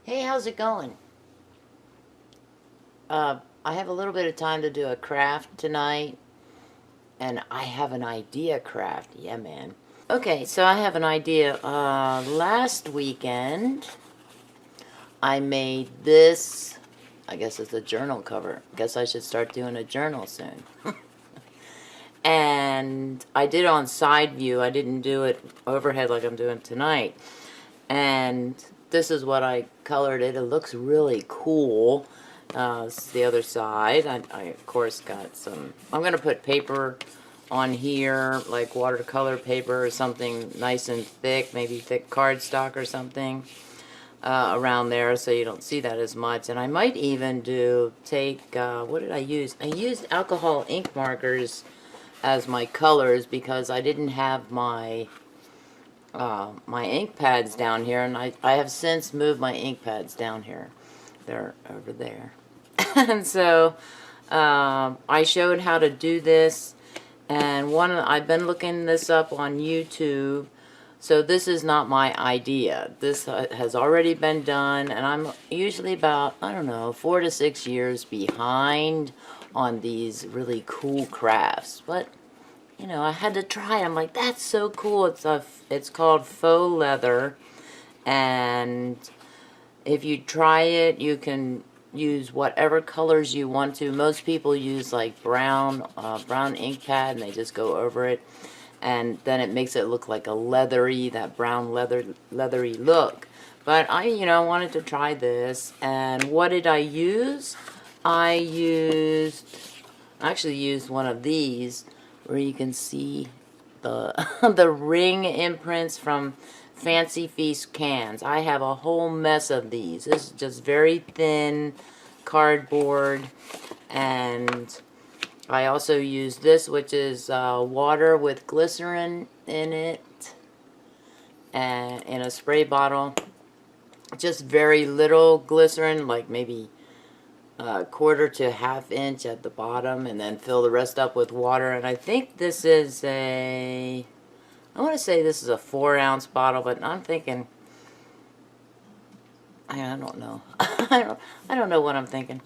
Hey, how's it going? I have a little bit of time to do a craft tonight, and I have an idea craft. Yeah, man. Okay, so I have an idea. Last weekend, I made this. I guess it's a journal cover. Guess I should start doing a journal soon. And I did it on side view. I didn't do it overhead like I'm doing tonight. And this is what I colored it. It looks really cool. This is the other side. I of course got some, I'm going to put paper on here, like watercolor paper or something nice and thick, maybe thick cardstock or something around there so you don't see that as much. And I might even take, what did I use? I used alcohol ink markers as my colors because I didn't have my ink pads down here, and I have since moved my ink pads down here. They're over there. And so I showed how to do this, and I've been looking this up on YouTube. So this is not my idea. This has already been done, and I'm usually about, I don't know, 4 to 6 years behind on these really cool crafts. But you know, I had to try it. I'm like, that's so cool. It's called faux leather, and if you try it, you can use whatever colors you want to. Most people use like brown ink pad, and they just go over it, and then it makes it look like a leathery, that brown leathery look. But I, wanted to try this, and what did I use? I actually used one of these, where you can see the the ring imprints from Fancy Feast cans. I have a whole mess of these. This is just very thin cardboard, and I also use this, which is water with glycerin in it, and in a spray bottle. Just very little glycerin, like maybe a quarter to half inch at the bottom, and then fill the rest up with water. And I think this is I want to say this is a 4-ounce bottle, but I'm thinking, I don't know. I don't know what I'm thinking.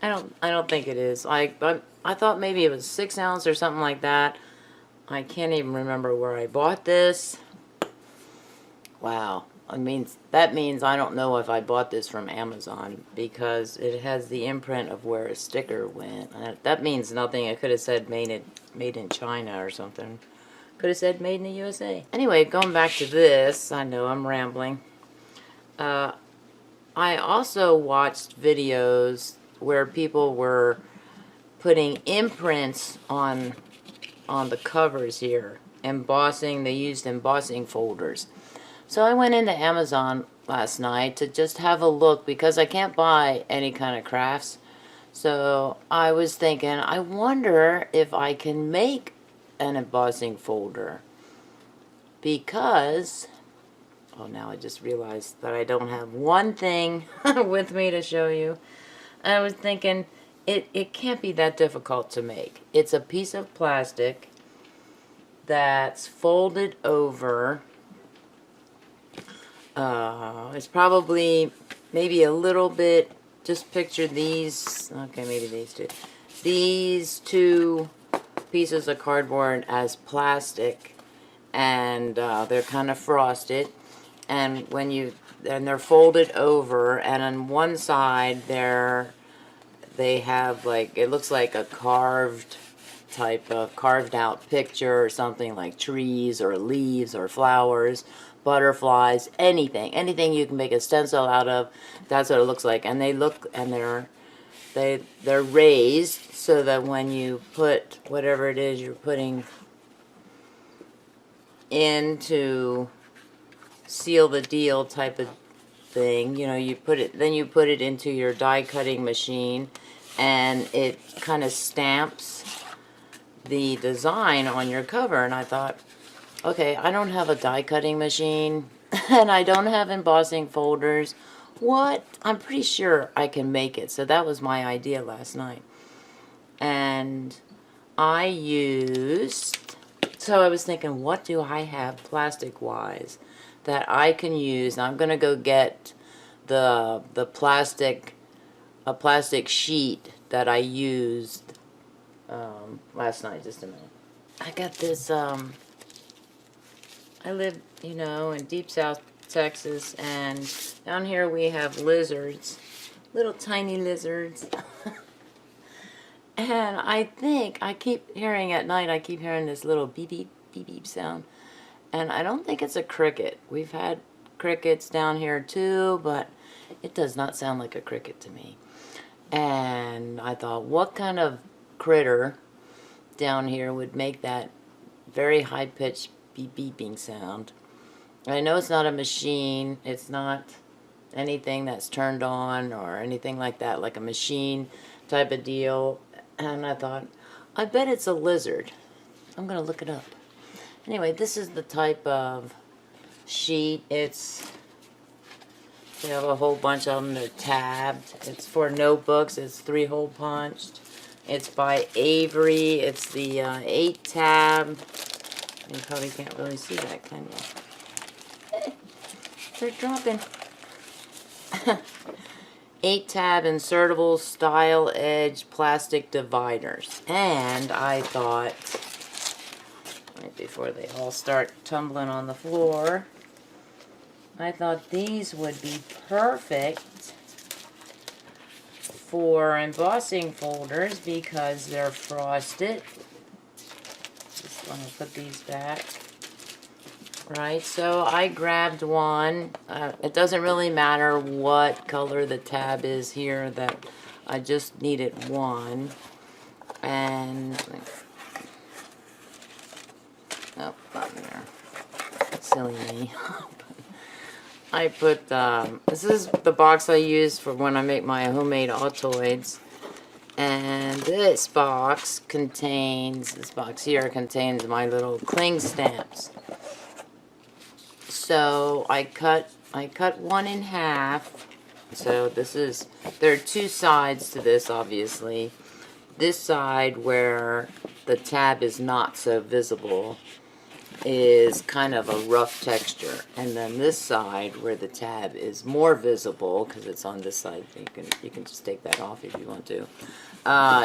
I don't think it is. I thought maybe it was 6 ounce or something like that. I can't even remember where I bought this. Wow. That means I don't know if I bought this from Amazon, because it has the imprint of where a sticker went. That means nothing. It could have said made in China or something. Could have said made in the USA. Anyway, going back to this, I know I'm rambling. I also watched videos where people were putting imprints on the covers here. Embossing. They used embossing folders. So I went into Amazon last night to just have a look, because I can't buy any kind of crafts. So I was thinking, I wonder if I can make an embossing folder, because, oh, now I just realized that I don't have one thing with me to show you. I was thinking, it can't be that difficult to make. It's a piece of plastic that's folded over. It's probably maybe a little bit, just picture these, okay, maybe these two. These two pieces of cardboard as plastic, and they're kind of frosted, and they're folded over, and on one side they have, like, it looks like a carved out picture or something, like trees or leaves or flowers, butterflies, anything you can make a stencil out of. That's what it looks like. And they're raised so that when you put whatever it is you're putting in to seal the deal type of thing, you put it into your die cutting machine, and it kind of stamps the design on your cover. And I thought, okay, I don't have a die cutting machine, and I don't have embossing folders. what? I'm pretty sure I can make it. So that was my idea last night. And I used, so I was thinking, what do I have plastic-wise that I can use? Now I'm going to go get the plastic, a plastic sheet that I used last night. Just a minute. I got this, I live, you know, in deep South Texas, and down here we have lizards, little tiny lizards. And I think, I keep hearing at night, I keep hearing this little beep beep, beep beep sound. And I don't think it's a cricket. We've had crickets down here too, but it does not sound like a cricket to me. And I thought, what kind of critter down here would make that very high-pitched beep beeping sound? I know it's not a machine. It's not anything that's turned on or anything like that, like a machine type of deal. And I thought, I bet it's a lizard. I'm going to look it up. Anyway, this is the type of sheet. It's, they have a whole bunch of them. They're tabbed. It's for notebooks. It's 3-hole punched. It's by Avery. It's the 8 tab. You probably can't really see that, can you? They're dropping. 8 tab insertable style edge plastic dividers. And I thought, right before they all start tumbling on the floor, I thought these would be perfect for embossing folders because they're frosted. Just want to put these back. Right, so I grabbed one. It doesn't really matter what color the tab is here, that I just needed one. And, oh, not there. Silly me. I put, this is the box I use for when I make my homemade Altoids. And this box contains, this box here contains my little cling stamps. So I cut one in half. So this is, there are 2 sides to this, obviously. This side where the tab is not so visible is kind of a rough texture, and then this side where the tab is more visible because it's on this side, you can just take that off if you want to,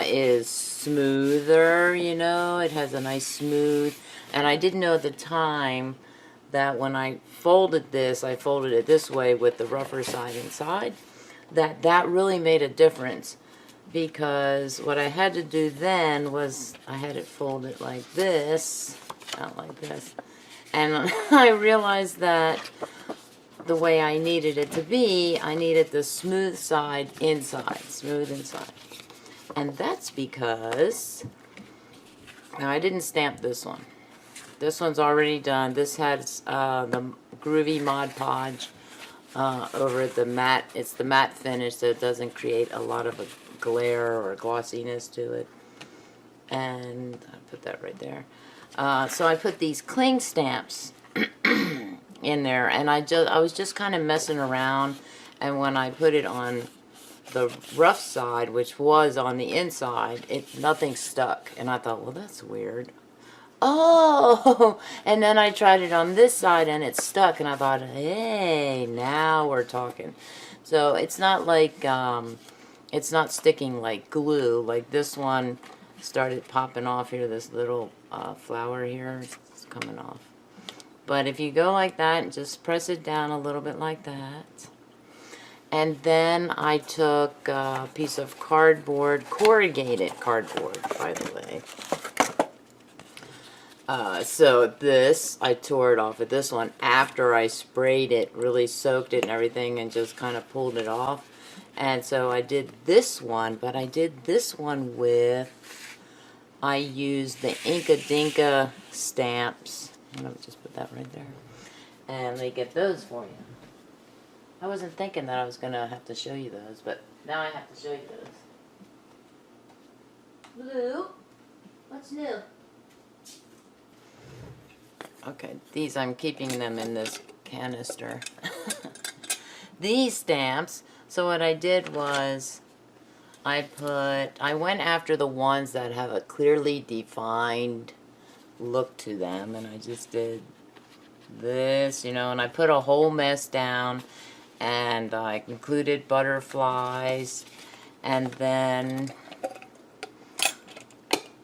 is smoother. You know, it has a nice smooth. And I didn't know at the time that when I folded this, I folded it this way with the rougher side inside, that really made a difference, because what I had to do then was I had it folded like this, not like this, and I realized that the way I needed it to be, I needed the smooth side inside, smooth inside. And that's because, now I didn't stamp this one. This one's already done. This has the Groovy Mod Podge over the matte. It's the matte finish, so it doesn't create a lot of a glare or glossiness to it. And I put that right there. So I put these cling stamps in there, and I was just kind of messing around. And when I put it on the rough side, which was on the inside, nothing stuck. And I thought, well, that's weird. Oh, and then I tried it on this side and it stuck, and I thought, hey, now we're talking. So it's not like, it's not sticking like glue. Like this one started popping off here, this little flower here, it's coming off. But if you go like that and just press it down a little bit like that. And then I took a piece of cardboard, corrugated cardboard, by the way. So this, I tore it off of this one after I sprayed it, really soaked it and everything, and just kind of pulled it off. And so I did this one, but I did this one with, I used the Inka Dinka stamps. I'm going to just put that right there. And let me get those for you. I wasn't thinking that I was going to have to show you those, but now I have to show you those. Blue, what's new? Okay, these, I'm keeping them in this canister. these stamps. So what I did was I went after the ones that have a clearly defined look to them, and I just did this, you know, and I put a whole mess down, and I included butterflies, and then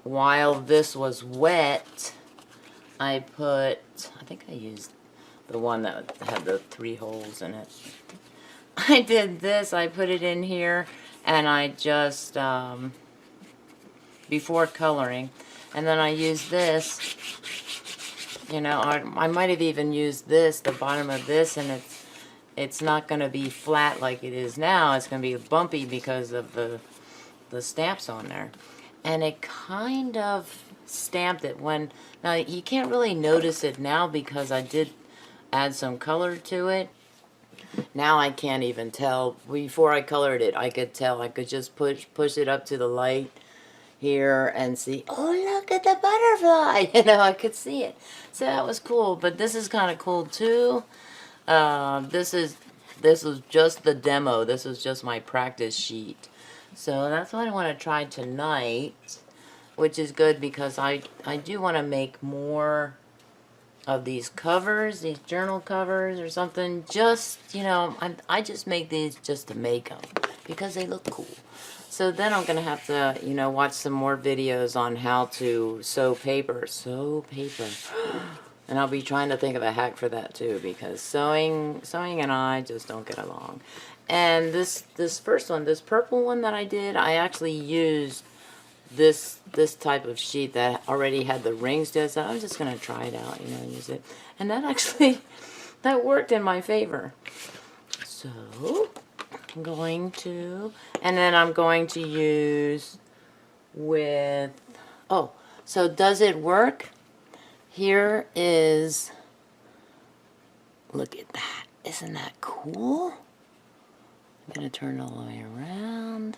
while this was wet, I think I used the one that had the 3 holes in it. I did this, I put it in here, and I just, before coloring, and then I used this, you know, I might have even used this, the bottom of this, and it's not going to be flat like it is now. It's going to be bumpy because of the stamps on there. And it kind of stamped it when, now you can't really notice it now because I did add some color to it. Now I can't even tell. Before I colored it, I could tell. I could just push it up to the light here and see, oh, look at the butterfly. You know, I could see it. So that was cool. But this is kind of cool too. This was just the demo. This was just my practice sheet. So that's what I want to try tonight, which is good because I do want to make more of these covers, these journal covers or something. Just, you know, I just make these just to make them because they look cool. So then I'm going to have to, you know, watch some more videos on how to sew paper. Sew paper. And I'll be trying to think of a hack for that too, because sewing and I just don't get along. And this first one, this purple one that I did, I actually used this type of sheet that already had the rings to it. So I'm just going to try it out, you know, use it. And that actually, that worked in my favor. So I'm going to, and then I'm going to use with, oh, so does it work? Here is, look at that. Isn't that cool? I'm going to turn all the way around.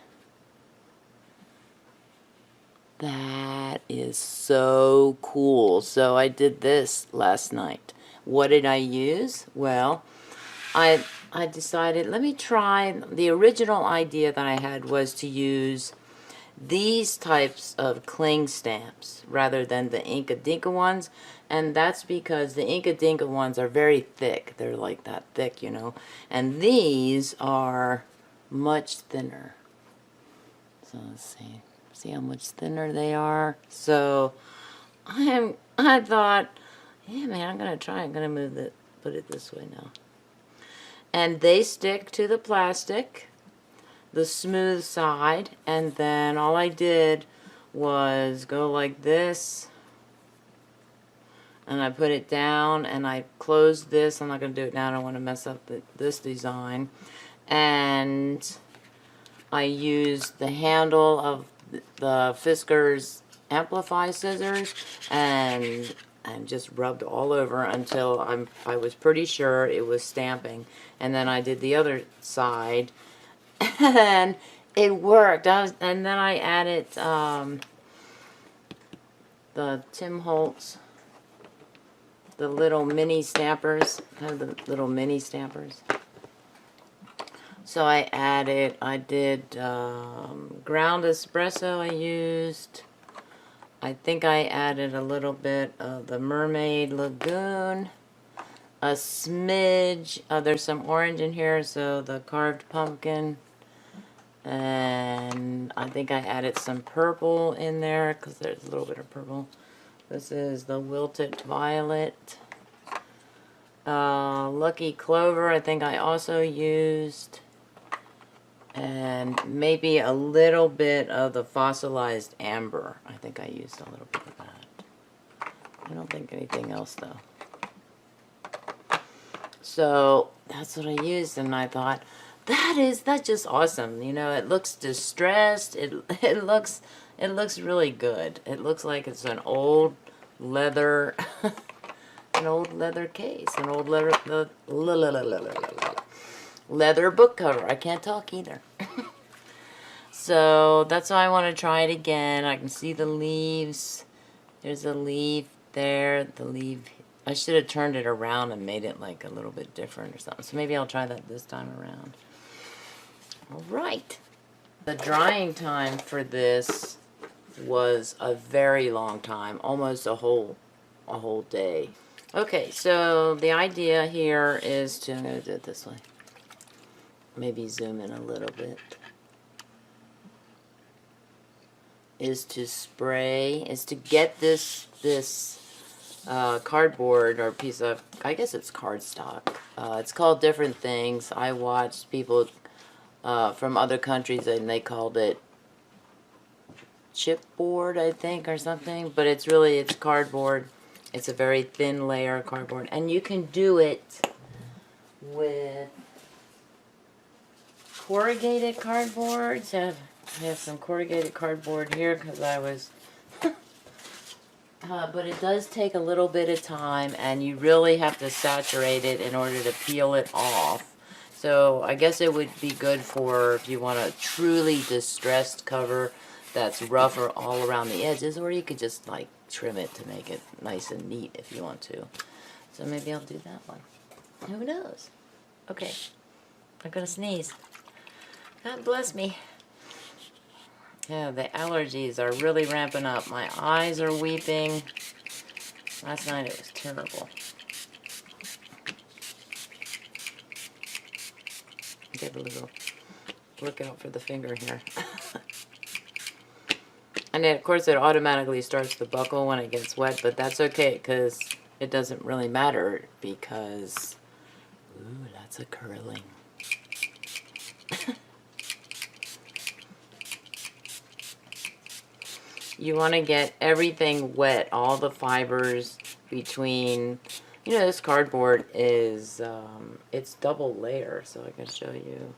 That is so cool. So I did this last night. What did I use? Well, I decided, let me try, the original idea that I had was to use these types of cling stamps rather than the Inka Dinka ones, and that's because the Inka Dinka ones are very thick. They're like that thick, you know, and these are much thinner. So let's see how much thinner they are. So I thought, yeah, man, I'm gonna try. I'm gonna move it, put it this way now, and they stick to the plastic, the smooth side, and then all I did was go like this, and I put it down, and I closed this. I'm not going to do it now. I don't want to mess up this design. And I used the handle of the Fisker's Amplify scissors and just rubbed all over until I was pretty sure it was stamping. And then I did the other side, and it worked. And then I added the Tim Holtz, the little mini stampers, kind of the little mini stampers. So I did ground espresso I used. I think I added a little bit of the Mermaid Lagoon, a smidge, there's some orange in here, so the carved pumpkin, and I think I added some purple in there because there's a little bit of purple. This is the Wilted Violet. Lucky Clover I think I also used, and maybe a little bit of the Fossilized Amber. I think I used a little bit of that. I don't think anything else though. So that's what I used, and I thought, that's just awesome. You know, it looks distressed. It looks really good. It looks like it's an old leather an old leather case, an old leather book cover. I can't talk either. So that's why I want to try it again. I can see the leaves. There's a leaf there, the leaf. I should have turned it around and made it like a little bit different or something. So maybe I'll try that this time around. All right. The drying time for this was a very long time, almost a whole day. Okay, so the idea here is to, I'm going to do it this way. Maybe zoom in a little bit. Is to spray, is to get this cardboard or piece of, I guess it's cardstock. It's called different things. I watched people from other countries and they called it chipboard, I think, or something. But it's cardboard. It's a very thin layer of cardboard. And you can do it with corrugated cardboard. So I have some corrugated cardboard here because I was... but it does take a little bit of time, and you really have to saturate it in order to peel it off. So I guess it would be good for if you want a truly distressed cover that's rougher all around the edges, or you could just like trim it to make it nice and neat if you want to. So maybe I'll do that one. Who knows? Okay, I'm gonna sneeze. God bless me. Yeah, the allergies are really ramping up. My eyes are weeping. Last night it was terrible. Get a little look out for the finger here. And then, of course, it automatically starts to buckle when it gets wet, but that's okay because it doesn't really matter because... Ooh, lots of curling. You want to get everything wet, all the fibers between... You know, this cardboard is, it's double layer, so I can show you.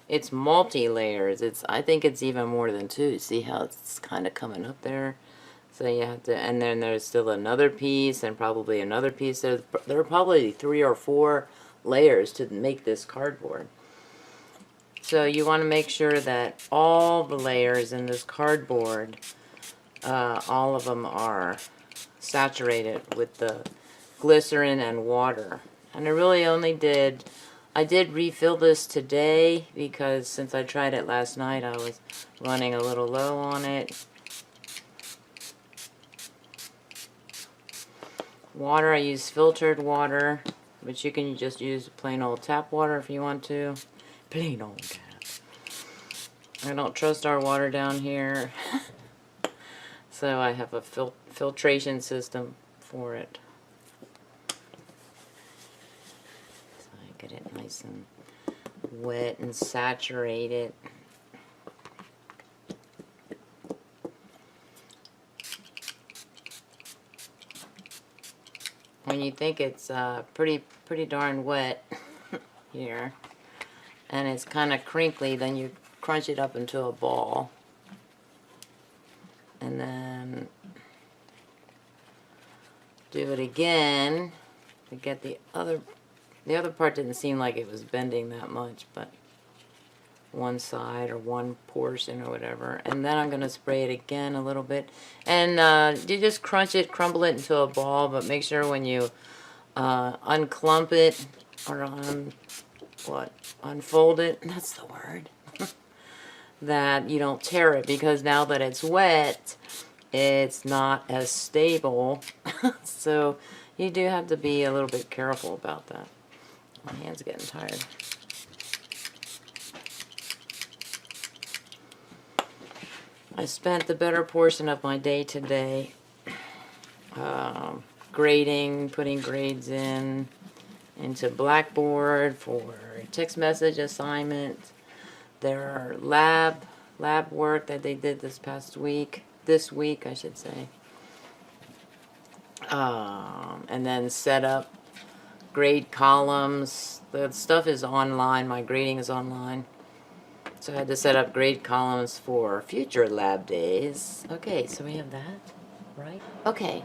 It's multi-layers. I think it's even more than two. See how it's kind of coming up there? So you have to, and then there's still another piece and probably another piece. There are probably 3 or 4 layers to make this cardboard. So you want to make sure that all the layers in this cardboard, all of them are saturated with the glycerin and water. And I really only did refill this today because since I tried it last night I was running a little low on it. Water, I use filtered water, but you can just use plain old tap water if you want to. Plain old tap. I don't trust our water down here. So I have a filtration system for it. Get it nice and wet and saturated. When you think it's pretty darn wet here, and it's kind of crinkly, then you crunch it up into a ball, and then do it again to get the other. The other part didn't seem like it was bending that much, but one side or one portion or whatever. And then I'm going to spray it again a little bit. And you just crunch it, crumble it into a ball, but make sure when you unclump it, or unfold it, that's the word, that you don't tear it, because now that it's wet, it's not as stable. So you do have to be a little bit careful about that. My hand's getting tired. I spent the better portion of my day today grading, putting grades into Blackboard for text message assignment. Their lab work that they did this week, I should say. And then set up grade columns. The stuff is online. My grading is online. So I had to set up grade columns for future lab days. Okay, so we have that, right? Okay.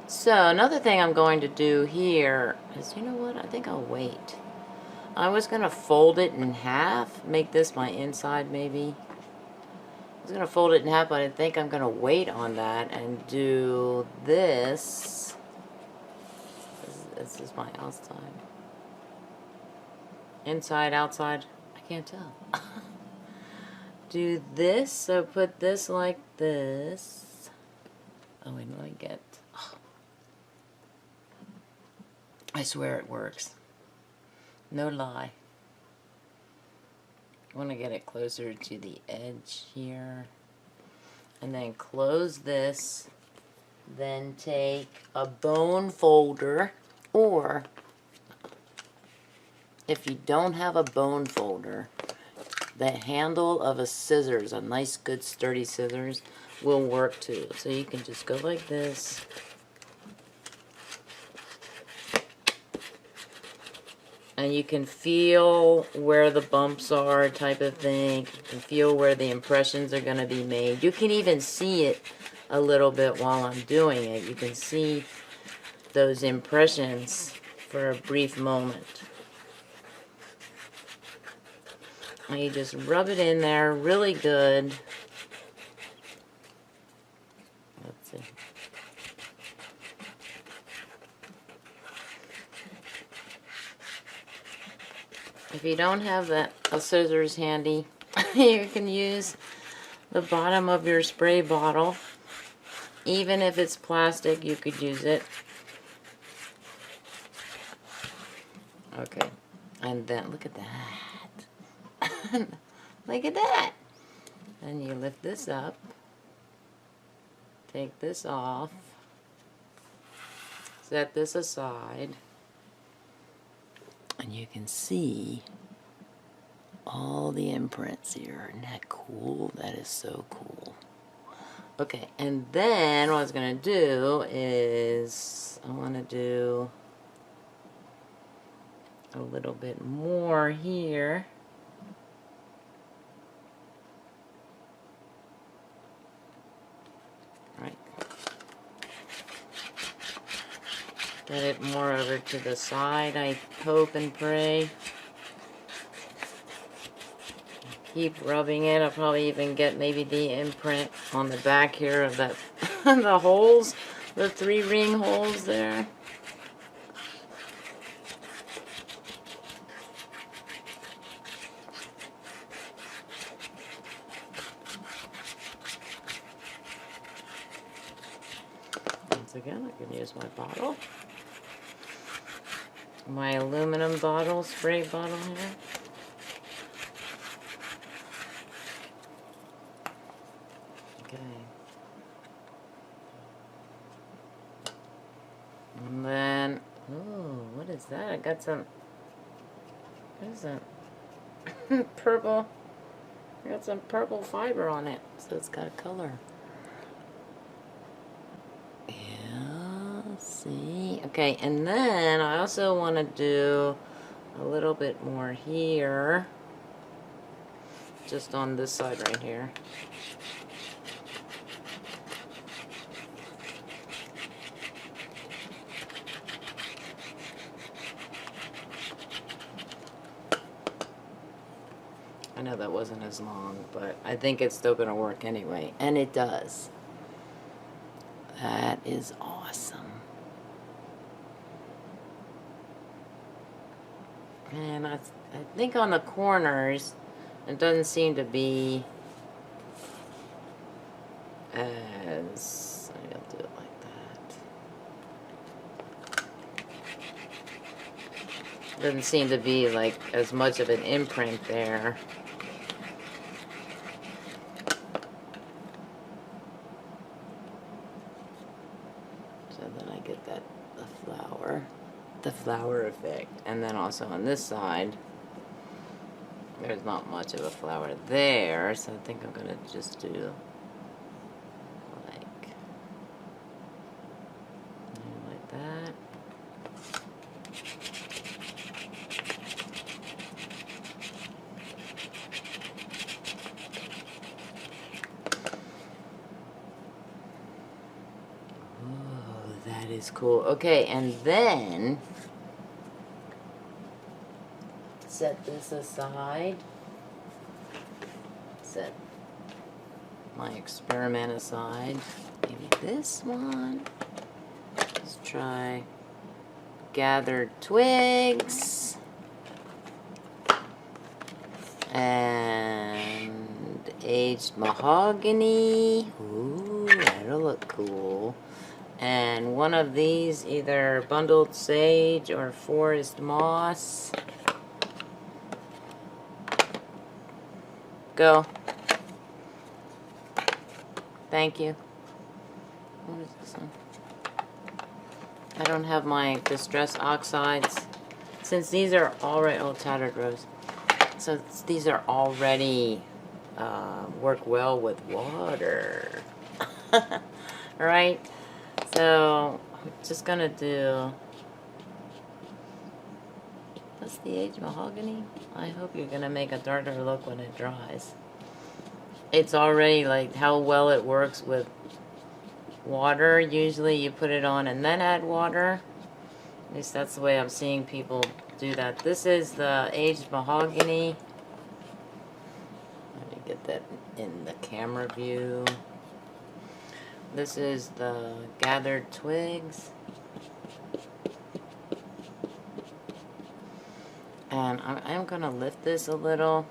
So another thing I'm going to do here is, you know what? I think I'll wait. I was going to fold it in half. Make this my inside, maybe. I was going to fold it in half, but I think I'm going to wait on that and do this. this is my outside. Inside, outside, I can't tell. Do this, so put this like this. Oh, wait, let me get... Oh. I swear it works. No lie. I want to get it closer to the edge here. And then close this. Then take a bone folder, or if you don't have a bone folder, the handle of a scissors, a nice good sturdy scissors, will work too. So you can just go like this. And you can feel where the bumps are, type of thing. You can feel where the impressions are going to be made. You can even see it a little bit while I'm doing it. You can see those impressions for a brief moment. And you just rub it in there really good. Let's see. If you don't have a scissors handy, you can use the bottom of your spray bottle. Even if it's plastic, you could use it. Okay, and then look at that. Look at that. And you lift this up. Take this off. Set this aside. And you can see all the imprints here. Isn't that cool? That is so cool. Okay, and then what I was going to do is I want to do a little bit more here. Right. Get it more over to the side, I hope and pray. Keep rubbing it. I'll probably even get maybe the imprint on the back here of that, the holes, the 3 ring holes there. Once again, I can use my bottle. My aluminum bottle, spray bottle here. Okay. And then, oh, what is that? I got some, what is that? Purple. I got some purple fiber on it, so it's got a color. Yeah, see? Okay, and then I also want to do a little bit more here. Just on this side right here. I know that wasn't as long, but I think it's still going to work anyway. And it does. That is awesome. And I think on the corners, it doesn't seem to be as... I'll do it like that. Doesn't seem to be like as much of an imprint there. So then I get that the flower effect. And then also on this side, there's not much of a flower there, so I think I'm gonna just do like that. Oh, that is cool. Okay, and then set this aside. Set my experiment aside. Maybe this one. Let's try gathered twigs. And aged mahogany. Ooh, that'll look cool. And one of these, either bundled sage or forest moss. Go. Thank you. What is this one? I don't have my distress oxides. Since these are already, oh, tattered rose. So these are already work well with water. Alright, so I'm just gonna do, what's the aged mahogany? I hope you're gonna make a darker look when it dries. It's already like how well it works with water. Usually you put it on and then add water. At least that's the way I'm seeing people do that. This is the aged mahogany. Let me get that in the camera view. This is the gathered twigs. And I'm going to lift this a little.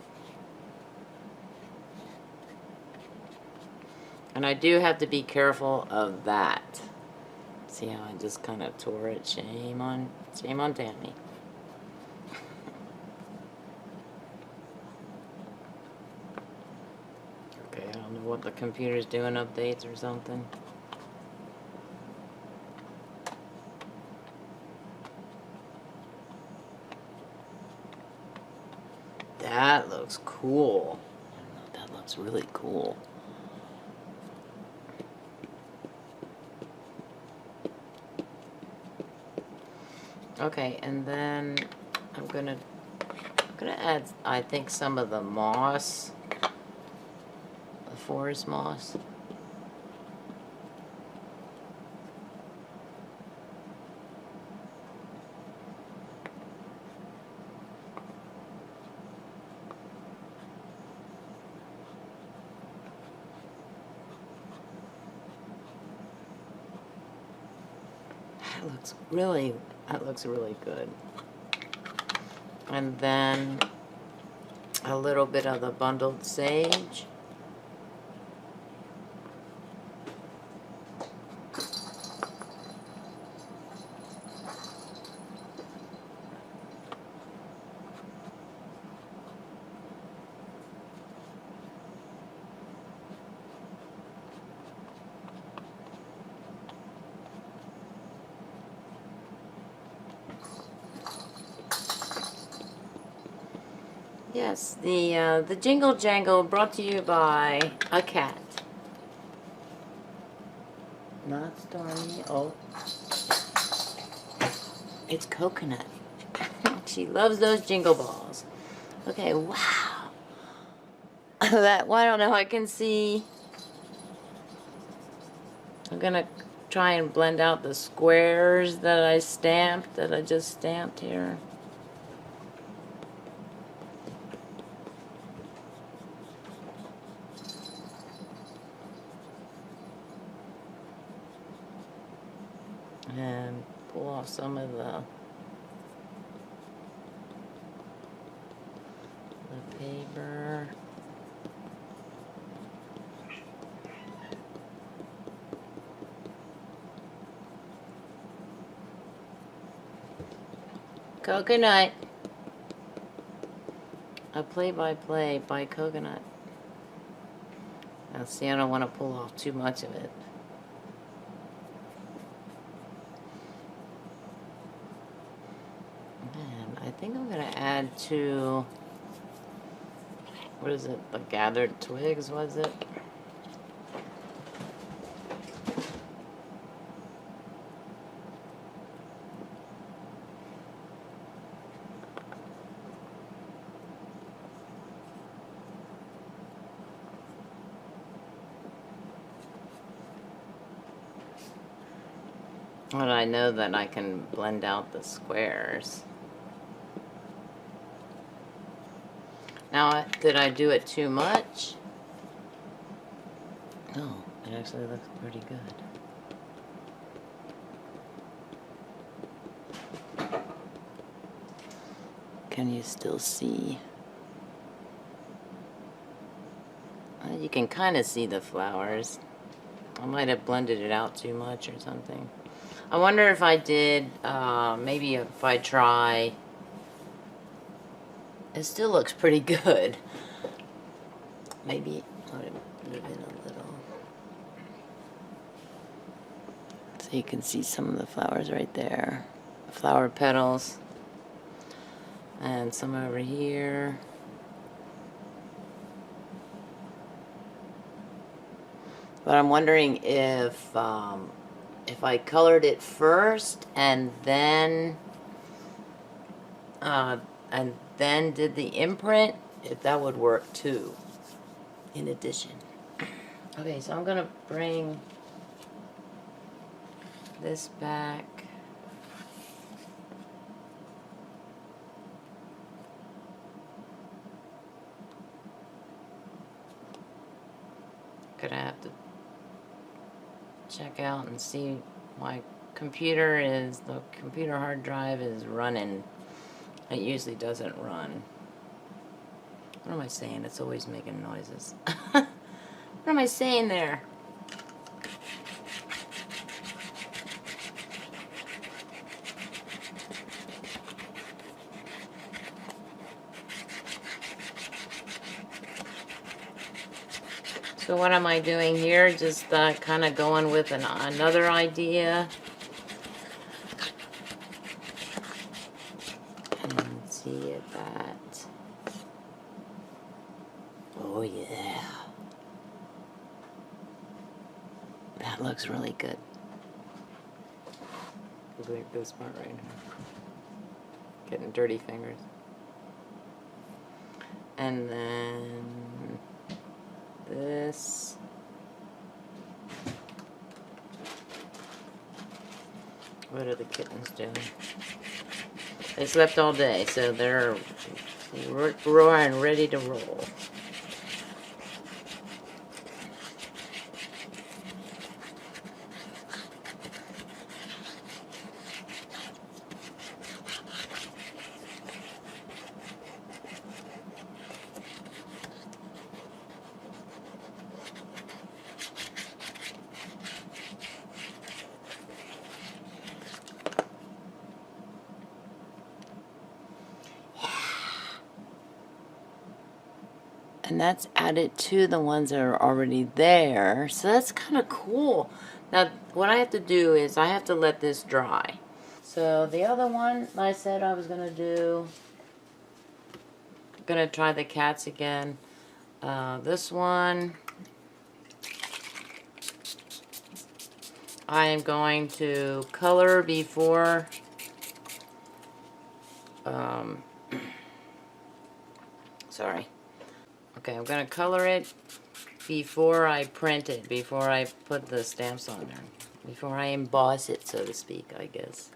And I do have to be careful of that. See how I just kind of tore it? Shame on Tammy. Okay, I don't know what the computer's doing, updates or something. That looks cool. That looks really cool. Okay, and then I'm gonna add, I think, some of the moss, the forest moss. That looks really good. And then a little bit of the bundled sage. Yes, the Jingle Jangle brought to you by a cat. Not Stormy. Oh. It's Coconut. She loves those jingle balls. Okay, wow. That, well, I don't know, I can see. I'm gonna try and blend out the squares that I just stamped here. And pull off some of the paper. Coconut. A play-by-play by Coconut. Now see, I don't want to pull off too much of it. I think I'm going to add to, what is it, the gathered twigs, was it? And I know that I can blend out the squares. Now, did I do it too much? No, it actually looks pretty good. Can you still see? You can kind of see the flowers. I might have blended it out too much or something. I wonder if I did, maybe if I try, it still looks pretty good. Maybe I'll move in a little. So you can see some of the flowers right there. The flower petals. And some over here. But I'm wondering if I colored it first and then did the imprint, if that would work too, in addition. Okay, so I'm gonna bring this back. Gonna have to check out and see my computer is, the computer hard drive is running. It usually doesn't run. What am I saying? It's always making noises. What am I saying there? So what am I doing here? Just kind of going with another idea. And see if that... Oh yeah. That looks really good. Like this part right now. Getting dirty fingers. And then... this. What are the kittens doing? They slept all day, so they're roaring, ready to roll. And that's added to the ones that are already there. So that's kind of cool. Now, what I have to do is I have to let this dry. So the other one I said I was going to do, I'm going to try the cats again. This one, I am going to color before, sorry. Okay, I'm going to color it before I print it, before I put the stamps on there. Before I emboss it, so to speak, I guess.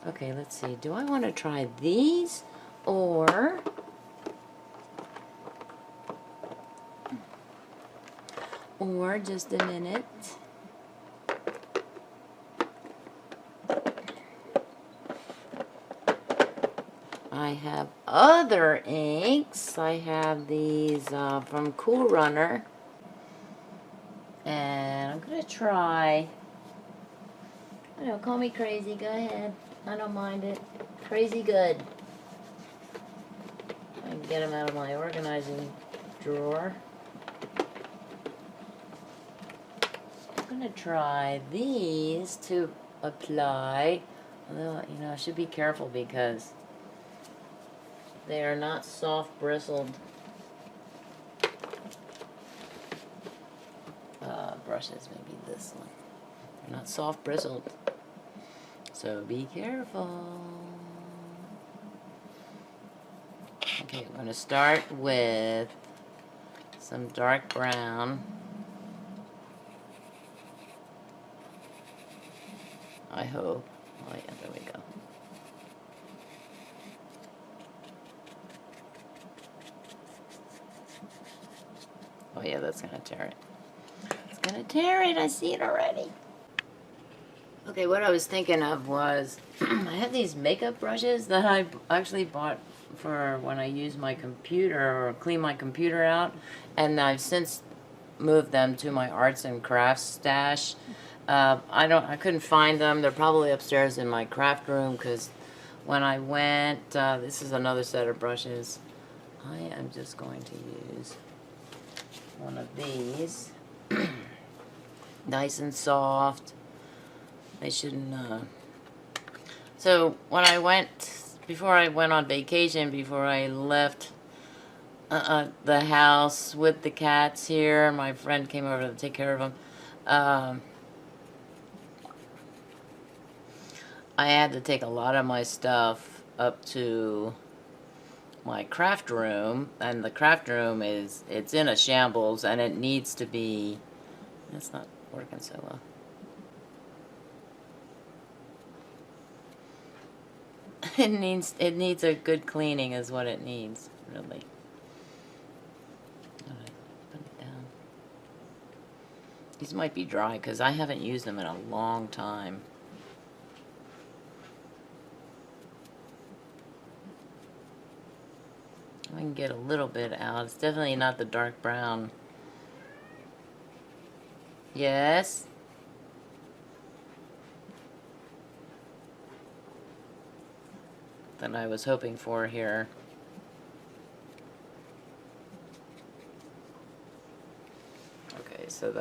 Okay, let's see. Do I want to try these or just a minute. I have other inks. I have these from Cool Runner. And I'm going to try, I don't know, call me crazy, go ahead. I don't mind it. Crazy good. I can get them out of my organizing drawer. I'm going to try these to apply. Although, you know, I should be careful because They are not soft bristled brushes. Maybe this one. They're not soft bristled. So be careful. Okay, I'm going to start with some dark brown. I hope. Oh yeah, there we go. Oh yeah, that's going to tear it. It's going to tear it. I see it already. Okay, what I was thinking of was I have these makeup brushes that I actually bought for when I use my computer or clean my computer out, and I've since moved them to my arts and crafts stash. I couldn't find them. They're probably upstairs in my craft room because when I went, this is another set of brushes. I am just going to use one of these. Nice and soft. They shouldn't, so when I went, before I went on vacation, before I left the house with the cats here, my friend came over to take care of them, I had to take a lot of my stuff up to my craft room, and the craft room it's in a shambles, and it needs to be, it's not working so well. It needs a good cleaning is what it needs, really. Alright, put it down. These might be dry because I haven't used them in a long time. I can get a little bit out. It's definitely not the dark brown. Yes? That I was hoping for here. Okay, so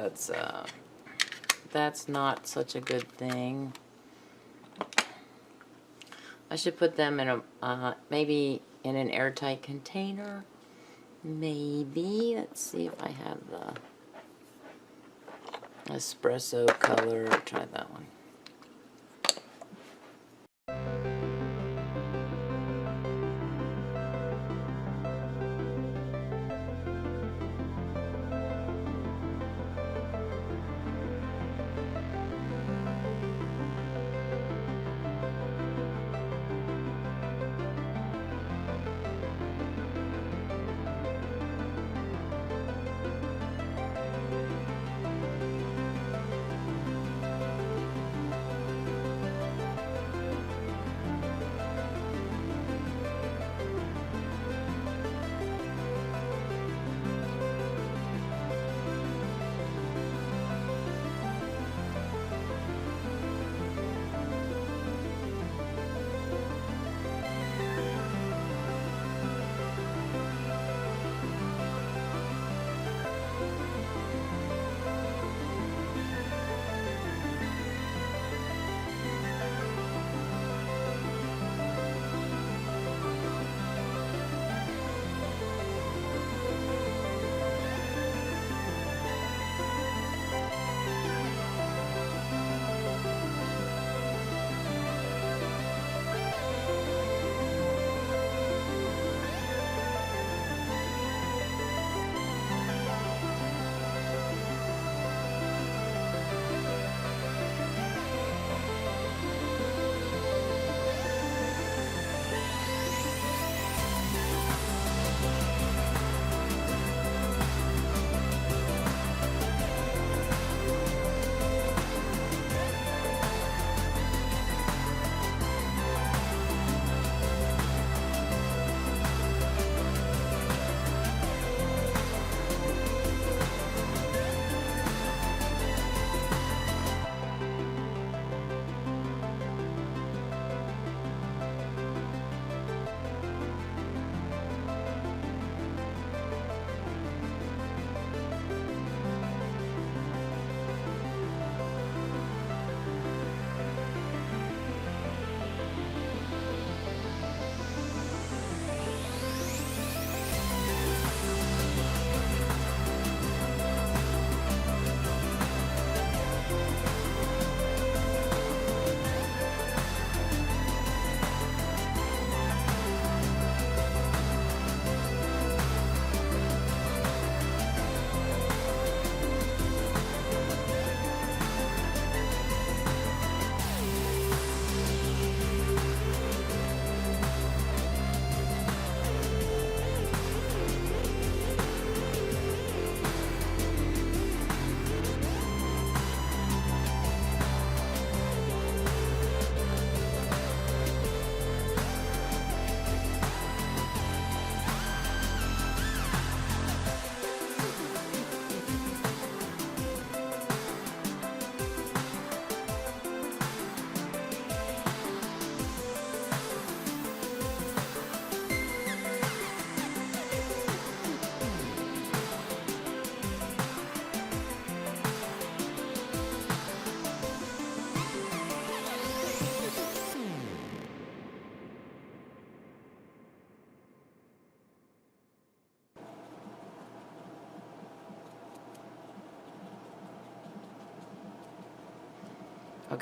that's not such a good thing. I should put them in a maybe in an airtight container. Maybe. Let's see if I have the espresso color. Try that one.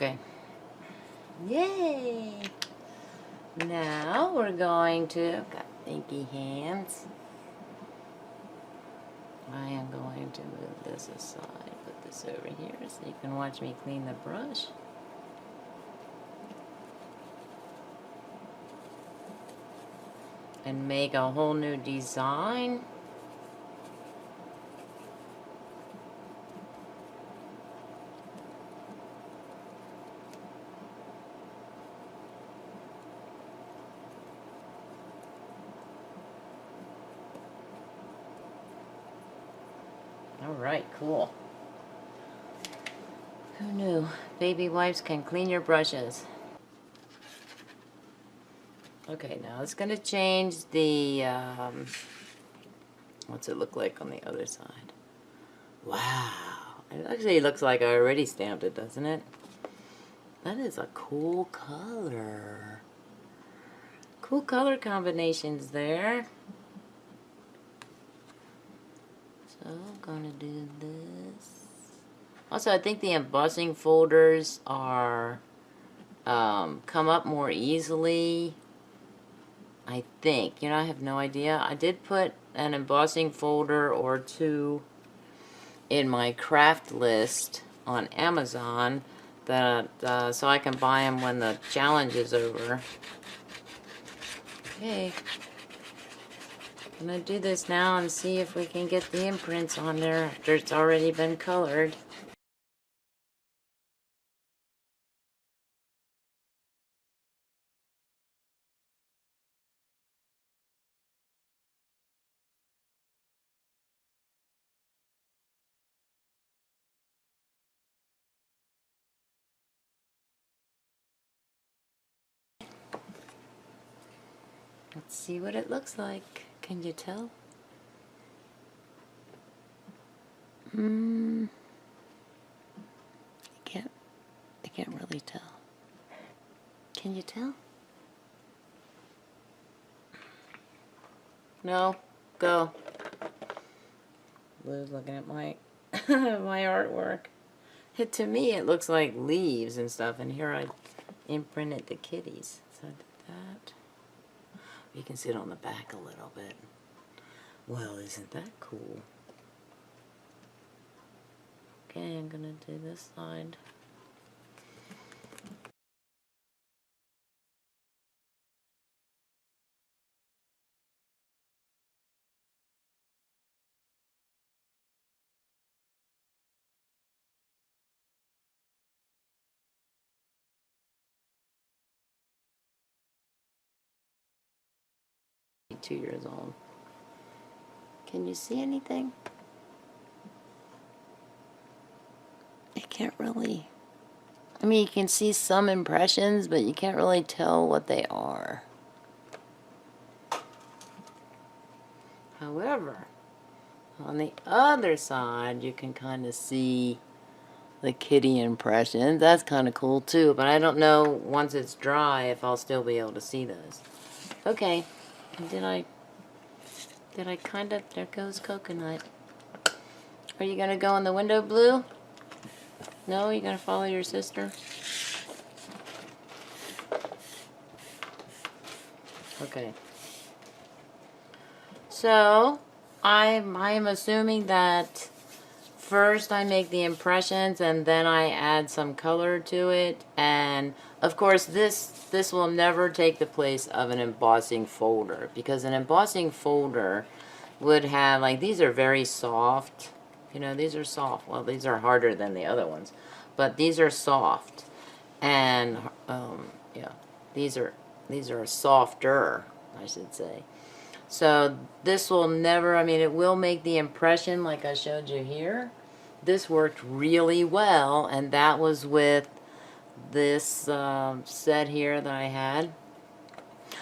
Okay. Yay! Now we're going to, I've got inky hands. I am going to move this aside, put this over here so you can watch me clean the brush. And make a whole new design. Alright, cool. Who knew? Baby wipes can clean your brushes. Okay, now it's going to change the, what's it look like on the other side? Wow. It actually looks like I already stamped it, doesn't it? That is a cool color. Cool color combinations there. So I'm going to do this. Also, I think the embossing folders are, come up more easily. I think. You know, I have no idea. I did put an embossing folder or two in my craft list on Amazon that so I can buy them when the challenge is over. Okay. I'm going to do this now and see if we can get the imprints on there after it's already been colored. Let's see what it looks like. Can you tell? I can't really tell. Can you tell? No? Go. Lou's looking at my my artwork. To me it looks like leaves and stuff, and here I imprinted the kitties. So I did that. You can see it on the back a little bit. Well, isn't that cool? Okay, I'm gonna do this side. I'm 2 years old. Can you see anything? I can't really. I mean, you can see some impressions, but you can't really tell what they are. However, on the other side, you can kind of see the kitty impressions. That's kind of cool too, but I don't know once it's dry if I'll still be able to see those. Okay, did I kind of, there goes coconut. Are you going to go in the window, Blue? No, you're going to follow your sister? Okay. So, I'm assuming that first I make the impressions and then I add some color to it. And, of course, this will never take the place of an embossing folder, because an embossing folder would have, like, these are very soft. You know, these are soft. Well, these are harder than the other ones, but these are soft. And, yeah, these are softer, I should say. So this will never, I mean, it will make the impression like I showed you here. This worked really well, and that was with this set here that I had.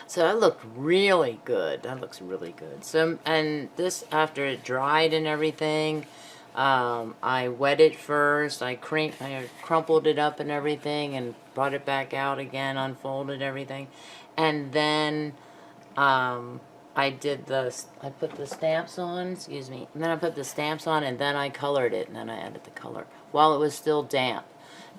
So that looked really good. That looks really good. So, and this, after it dried and everything, I wet it first. I crumpled it up and everything, and brought it back out again, unfolded everything, and then I put the stamps on, excuse me, and then I put the stamps on, and then I colored it, and then I added the color while it was still damp.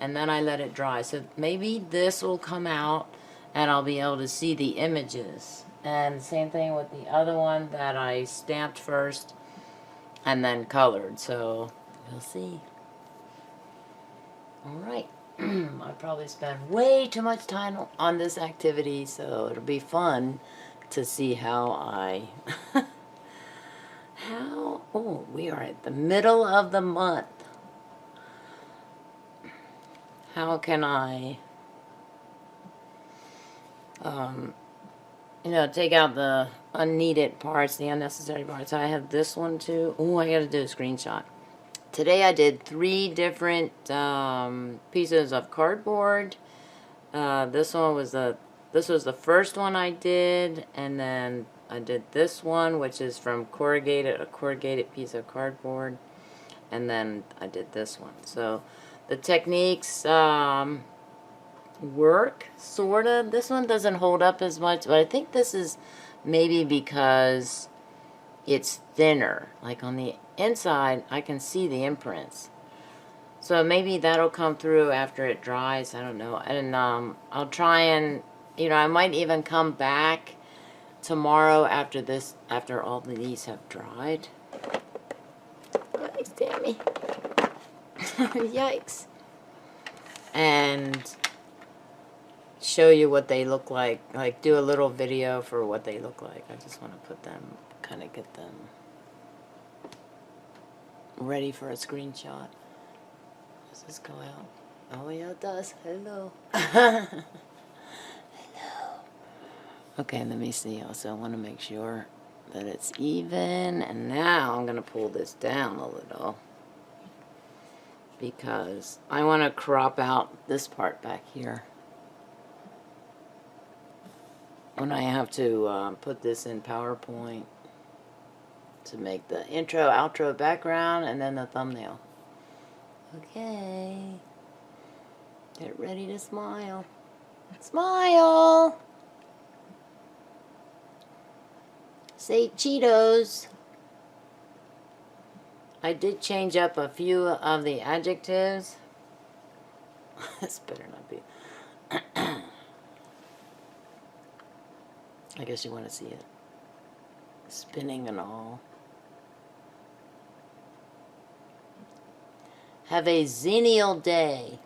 and then I let it dry. So maybe this will come out and I'll be able to see the images. And same thing with the other one that I stamped first and then colored. So we'll see. Alright. I probably spent way too much time on this activity, so it'll be fun to see how I... Oh, we are at the middle of the month. How can I... you know, take out the unneeded parts, the unnecessary parts. I have this one too. Oh, I gotta do a screenshot. Today I did 3 different pieces of cardboard. This was the first one I did, and then I did this one, which is from a corrugated piece of cardboard, and then I did this one. So the techniques work, sorta. This one doesn't hold up as much, but I think this is maybe because it's thinner. Like on the inside, I can see the imprints. So maybe that'll come through after it dries. I don't know. And I'll try and, you know, I might even come back tomorrow after this, after all of these have dried. Yikes, Tammy. Yikes. And show you what they look like do a little video for what they look like. I just want to put them, kind of get them ready for a screenshot. Does this go out? Oh yeah, it does. Hello. Hello. Okay, let me see. Also, I want to make sure that it's even, and now I'm going to pull this down a little because I want to crop out this part back here. When I have to put this in PowerPoint to make the intro, outro background, and then the thumbnail. Okay. Get ready to smile. Smile! Say Cheetos. I did change up a few of the adjectives. This better not be. I guess you want to see it. Spinning and all. Have a zenial day.